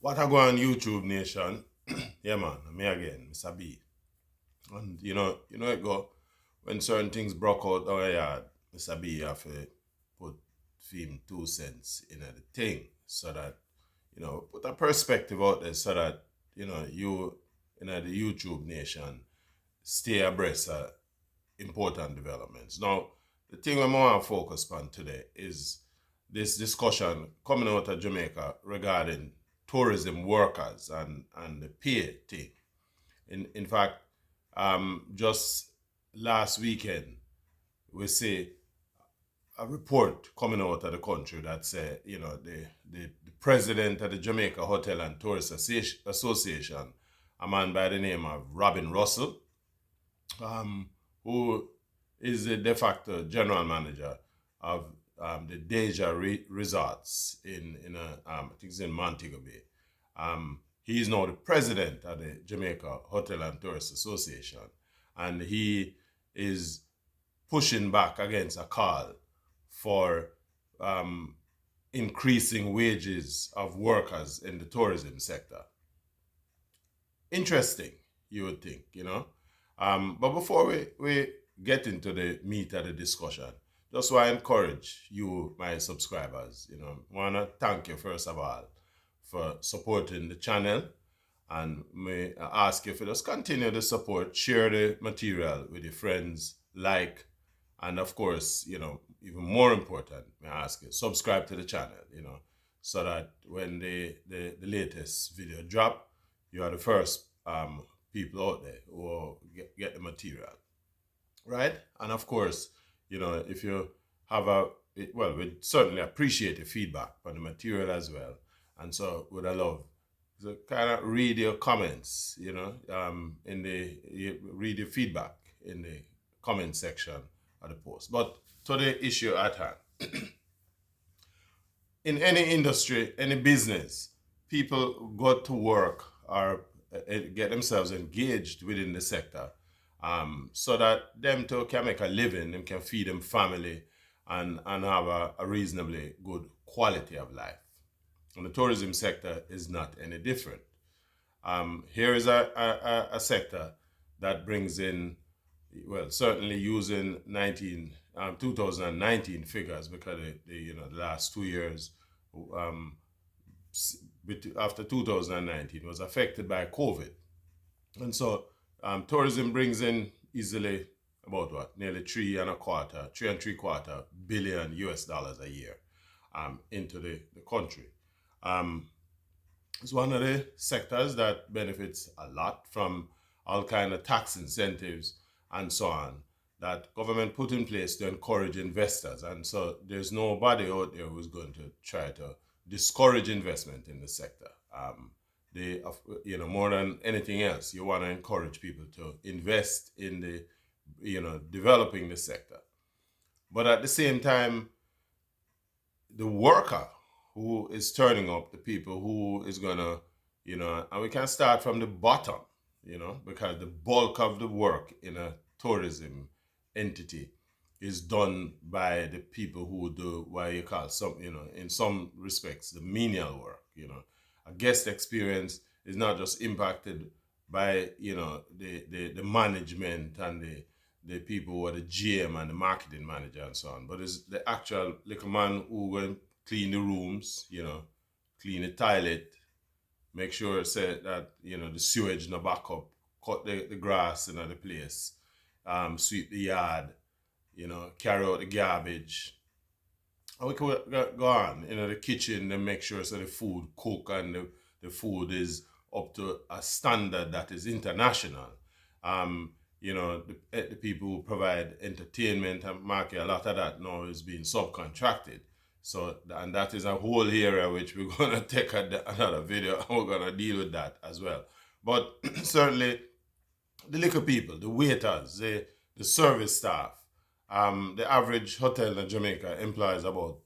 What I go on YouTube Nation? Yeah man, me again, Mr. B. And you know it go when certain things broke out our yard, Mr. B have to put film 2 cents in the thing so that put a perspective out there so that you the YouTube Nation stay abreast of important developments. Now, the thing we want to focus on today is this discussion coming out of Jamaica regarding tourism workers and the pay thing. In fact, just last weekend, we see a report coming out of the country that say, the president of the Jamaica Hotel and Tourist Association, a man by the name of Robin Russell, who is the de facto general manager of the Deja Resorts I think it's in Montego Bay. He is now the president of the Jamaica Hotel and Tourist Association, and he is pushing back against a call for increasing wages of workers in the tourism sector. Interesting, you would think. But before we get into the meat of the discussion, just want to encourage you, my subscribers, want to thank you first of all for supporting the channel, and may I ask you to just continue the support, share the material with your friends, and of course, even more important, may I ask you, subscribe to the channel, so that when the latest video drop, you are the first people out there who will get the material, right? And of course, if you have we certainly appreciate the feedback on the material as well. And so would I love to kind of read your comments, read your feedback in the comment section of the post. But to the issue at hand. In any industry, any business, people go to work or get themselves engaged within the sector, so that them too can make a living, them can feed them family and have a reasonably good quality of life. And the tourism sector is not any different. Here is a sector that brings in, well, certainly using 2019 figures, because the last 2 years after 2019 was affected by COVID. And so tourism brings in easily about nearly three and three quarter billion US dollars a year into the country. It's one of the sectors that benefits a lot from all kind of tax incentives and so on that government put in place to encourage investors. And so there's nobody out there who's going to try to discourage investment in the sector. More than anything else, you want to encourage people to invest in the, developing the sector. But at the same time, the worker who is turning up, the people who is gonna, and we can start from the bottom, because the bulk of the work in a tourism entity is done by the people who do what you call in some respects, the menial work. A guest experience is not just impacted by, the management and the people who are the GM and the marketing manager and so on, but it's the actual little man who will clean the rooms, clean the toilet, make sure say that, the sewage no back up, cut the grass in the place, sweep the yard, carry out the garbage. And we could go on, the kitchen, and make sure so the food cook and the food is up to a standard that is international. The people who provide entertainment and market, a lot of that now is being subcontracted. So, and that is a whole area which we're going to take another video, and we're going to deal with that as well. But certainly, the little people, the waiters, the service staff, the average hotel in Jamaica employs about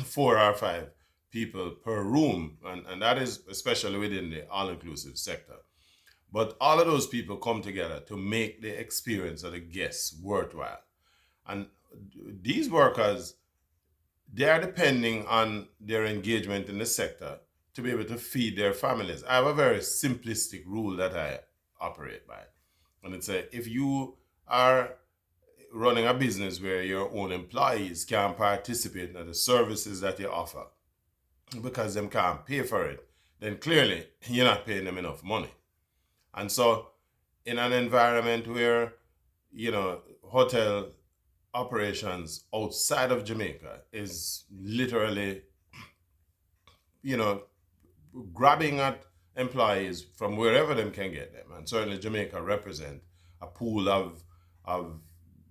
4 or 5 people per room, and that is especially within the all-inclusive sector. But all of those people come together to make the experience of the guests worthwhile. And these workers, they are depending on their engagement in the sector to be able to feed their families. I have a very simplistic rule that I operate by. And it's if you are running a business where your own employees can participate in the services that you offer because them can't pay for it, then clearly you're not paying them enough money. And so in an environment where, hotel operations outside of Jamaica is literally, you know, grabbing at employees from wherever them can get them. And certainly Jamaica represent a pool of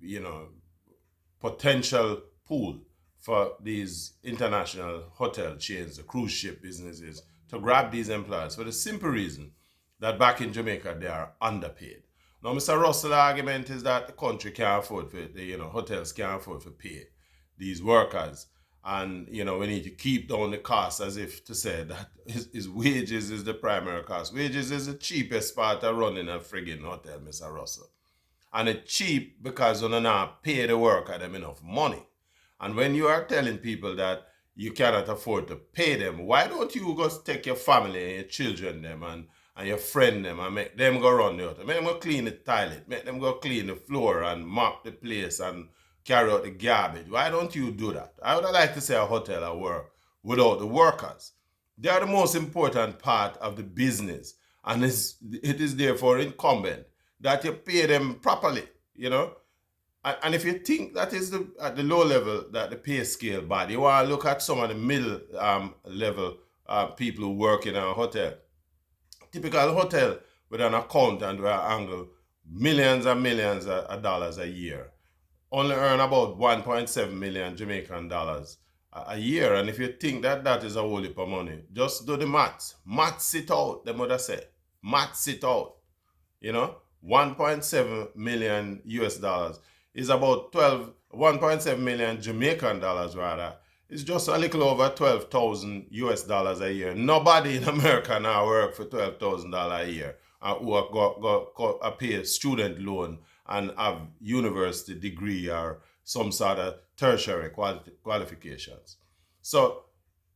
you know, potential pool for these international hotel chains, the cruise ship businesses, to grab these employees for the simple reason that back in Jamaica they are underpaid. Now, Mr. Russell's argument is that the country can't afford for hotels can't afford to pay these workers, and we need to keep down the cost, as if to say that his wages is the primary cost. Wages is the cheapest part of running a friggin' hotel, Mr. Russell. And it's cheap because you not pay the worker them enough money. And when you are telling people that you cannot afford to pay them, why don't you just take your family and your children them and your friend them and make them go run the hotel? Make them go clean the toilet, make them go clean the floor and mop the place and carry out the garbage. Why don't you do that? I would like to say a hotel at work without the workers. They are the most important part of the business, and it is therefore incumbent that you pay them properly, And if you think that is at the low level that the pay scale bad, you want to look at some of the middle level people who work in a hotel. Typical hotel with an accountant will angle millions and millions of dollars a year. Only earn about 1.7 million Jamaican dollars a year. And if you think that that is a whole heap of money, just do the maths. Maths it out, the mother say. Maths it out. 1.7 million US dollars is about 1.7 million Jamaican dollars rather. It's just a little over 12,000 US dollars a year. Nobody in America now work for $12,000 a year who go pay a student loan and have university degree or some sort of tertiary qualifications. So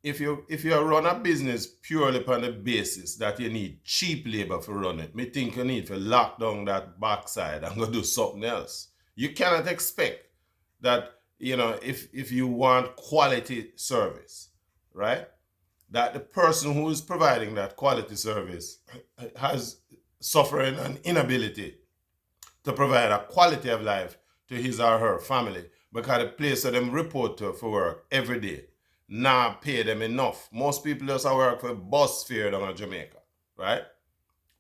if you run a business purely upon the basis that you need cheap labor for run it, me think you need to lock down that backside and go do something else. You cannot expect that, if you want quality service, right, that the person who is providing that quality service has suffering an inability to provide a quality of life to his or her family because the place that them report to for work every day not pay them enough. Most people just work for bus fare down in Jamaica, right?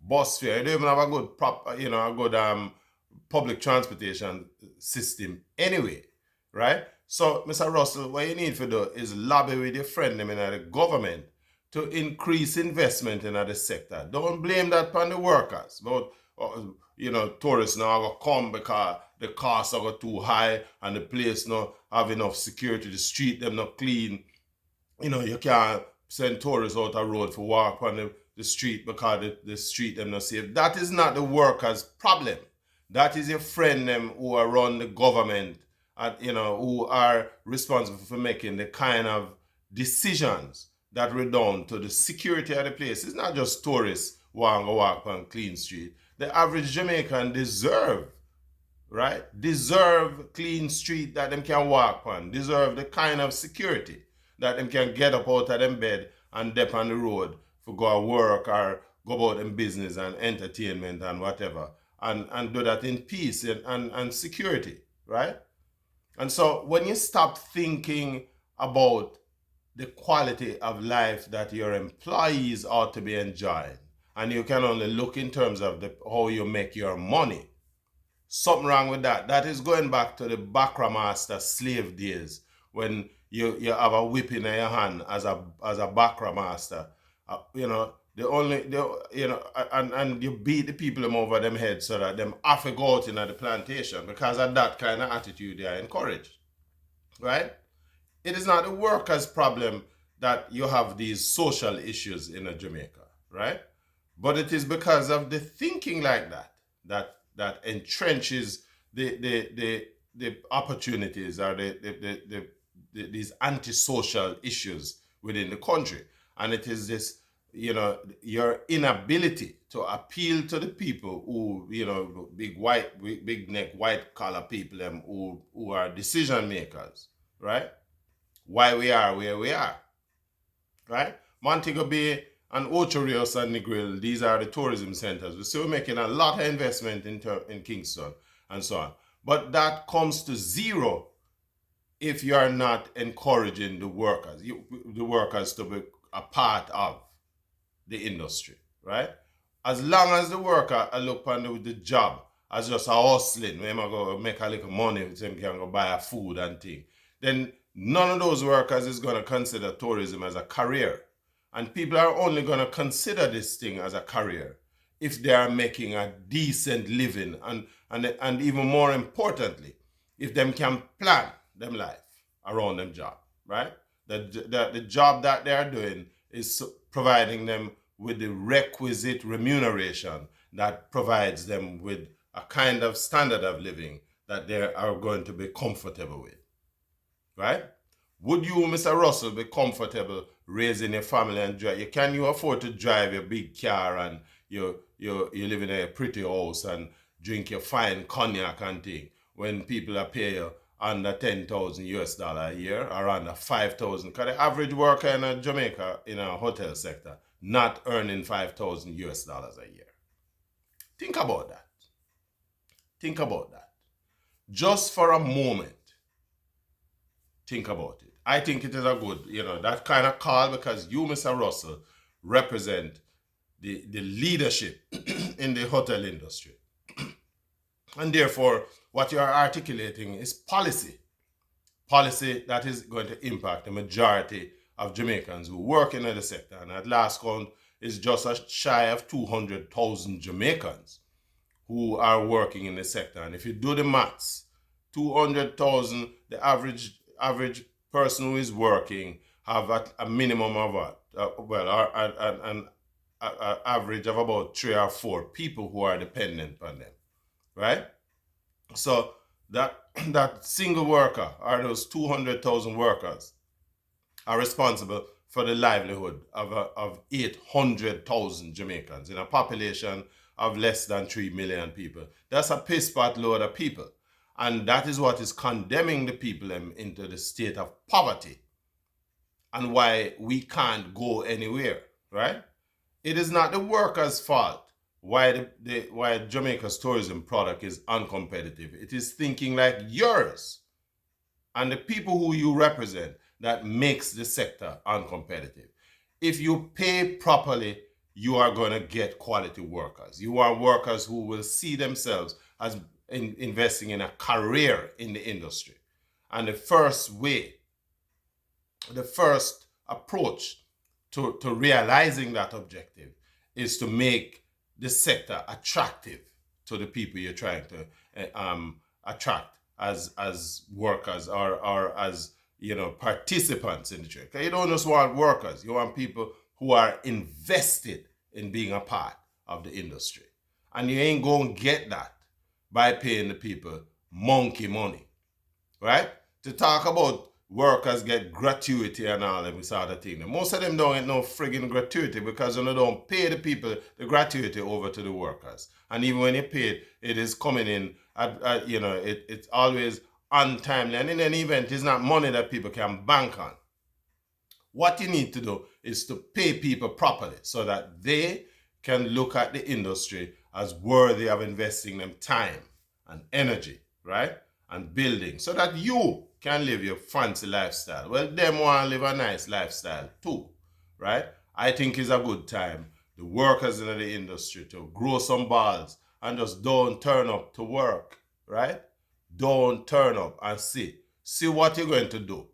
Bus fare. They don't even have a good public transportation system anyway, right? So, Mr. Russell, what you need to do is lobby with your friend them in the government to increase investment in the sector. Don't blame that on the workers. But tourists now are going to come because the costs are too high and the place not have enough security. The street them not clean. You can't send tourists out a road for walk on the street because the street them not safe. That is not the workers' problem. That is your friend them who are run the government and who are responsible for making the kind of decisions that redound to the security of the place. It's not just tourists who want to walk on clean street. The average Jamaican deserve clean street that them can walk on, deserve the kind of security that them can get up out of them bed and dip on the road for go to work or go about them business and entertainment and whatever, and do that in peace and security, right? And so when you stop thinking about the quality of life that your employees ought to be enjoying, and you can only look in terms of how you make your money, something wrong with that. That is going back to the Bakra master slave days when you have a whip in your hand as a Bakra master. And you beat the people them over them heads so that them have to go out in the plantation because of that kind of attitude they are encouraged, right? It is not the workers' problem that you have these social issues in Jamaica, right? But it is because of the thinking like that entrenches the opportunities or these antisocial issues within the country. And it is this, your inability to appeal to the people who, big neck, white collar people, who are decision makers, right? Why we are where we are, right? Montego Bay and Ocho Rios and Negril, these are the tourism centers. We're still making a lot of investment in Kingston and so on. But that comes to zero if you are not encouraging the workers to be a part of the industry, right? As long as the worker look on the job as just a hustling, where I go make a little money, so can go buy a food and thing, then none of those workers is going to consider tourism as a career. And people are only going to consider this thing as a career if they are making a decent living, and even more importantly, if them can plan them life around them job, right? The job that they are doing is providing them with the requisite remuneration that provides them with a kind of standard of living that they are going to be comfortable with, right? Would you, Mr. Russell, be comfortable raising a family and drive? Can you afford to drive your big car and you live in a pretty house and drink your fine cognac and thing when people are paying you under 10,000 US dollar a year or under 5,000? Because the average worker in Jamaica in a hotel sector not earning 5,000 US dollars a year. Think about that. Think about that. Just for a moment, think about it. I think it is a good, that kind of call, because you, Mr. Russell, represent the leadership in the hotel industry. And therefore, what you are articulating is policy that is going to impact the majority of Jamaicans who work in the sector. And at last count, is just a shy of 200,000 Jamaicans who are working in the sector. And if you do the maths, 200,000, the average person who is working have a minimum of an average of about 3 or 4 people who are dependent on them, right? So that single worker, or those 200,000 workers, are responsible for the livelihood of 800,000 Jamaicans in a population of less than 3 million people. That's a piss pot load of people. And that is what is condemning the people into the state of poverty, and why we can't go anywhere, right? It is not the workers' fault why Jamaica's tourism product is uncompetitive. It is thinking like yours and the people who you represent that makes the sector uncompetitive. If you pay properly, you are going to get quality workers. You are workers who will see themselves as investing in a career in the industry. And the first approach to realizing that objective is to make the sector attractive to the people you're trying to attract as workers or as participants in the trade. You don't just want workers, you want people who are invested in being a part of the industry. And you ain't going to get that by paying the people monkey money, right? To talk about workers get gratuity and all that sort of thing. Most of them don't get no friggin' gratuity because you don't pay the people the gratuity over to the workers. And even when you pay it is coming in it's always untimely. And in any event, it's not money that people can bank on. What you need to do is to pay people properly so that they can look at the industry as worthy of investing them time and energy, right? And building, so that you can live your fancy lifestyle. Well, them want to live a nice lifestyle too, right? I think it's a good time, the workers in the industry, to grow some balls and just don't turn up to work, right? Don't turn up and see what you're going to do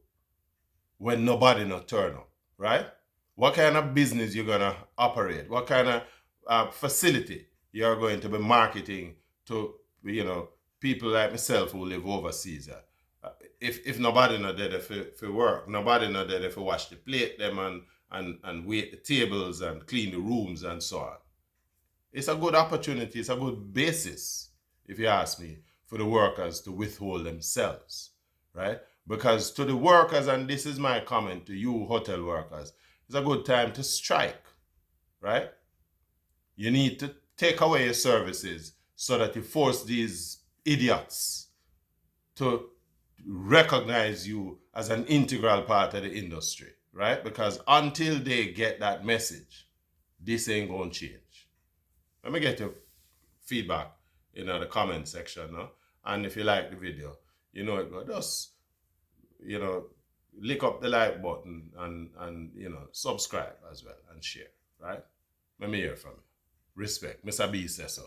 when nobody not turn up, right? What kind of business you're going to operate? What kind of facility you're going to be marketing to, people like myself who live overseas. If nobody not there for work, nobody not there for wash the plate them and wait the tables and clean the rooms and so on. It's a good opportunity, it's a good basis, if you ask me, for the workers to withhold themselves, right? Because to the workers, and this is my comment to you hotel workers, it's a good time to strike, right? You need to take away your services so that you force these idiots to recognize you as an integral part of the industry, right? Because until they get that message, this ain't gonna change. Let me get your feedback in the comment section, no? And if you like the video, you know it, just, you know, lick up the like button and you know, subscribe as well and share, right? Let me hear from you. Respect. Mr. B says so.